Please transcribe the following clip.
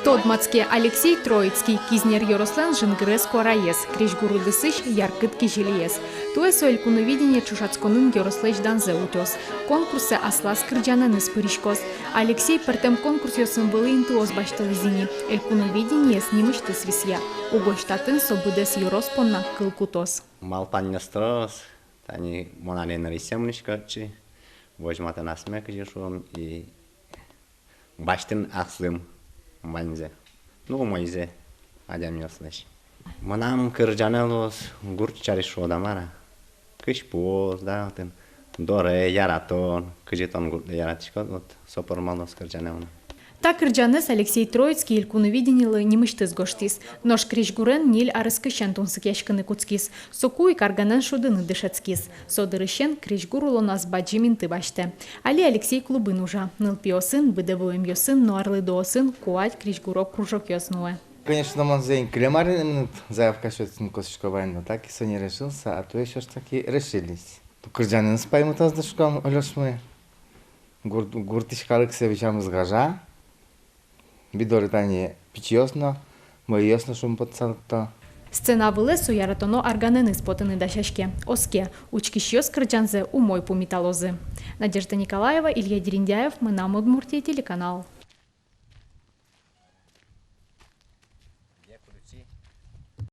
Тодмацке Алексей Троицкий, Кизнер Ярослан Жингрес Кораес, Крещгуру Дысыш Яркыт Кижелиес. Туэсо элькуновидение Чушацконын Ярослэч Данзе утёс. Конкурсы Аслас Кырджанан Испыришкос. Алексей пертем конкурс йосын былы интуоз башталызини. Элькуновидение снимышты свисья. Угоштатын собыдес Юроспонна кылкутос. Малпаннестрос, тани монален рисемнишкачи, возьмата насмек жишом и баштын аслым. Банзе. Ну, майзе. Адям яслеш. Манам кырджанелос гурчари шодамара. Кыш поз, да, тен. Доре яратон, кыжетон гурде яратишкот, вот сопормалос кырджанелна. Так Кырджанес Алексей Троицкий илькуновиденилы нимыштыз гоштис. Нош Крещгурен ниль арыскышен тунсык яшкыны куцкис. Соку и карганен шудыны дышецкис. Содырышен Крещгуруло нас баджиминты баште. Али Алексей клубын ужа. Нылпиосын, быдевуем йосын, нуарлыдоосын, куать Крещгурок кружок йоснуэ. Конечно, он за инклемарин заявка шведским косичковым, но так и не решился, а то еще ж таки решились. Кырджанин спаймут аз дышком, олёс мы. Гуртишкалык севичам сгажа. Бидоритание пичиосно, мы ясно шум подсанто. Сцена вылесу яратоно арганены спотаны дащашке. Оске, учкищёс Кырджанзе умой пумиталозы. Надежда Николаева, Илья Дериндяев, мы на Удмуртия телеканал.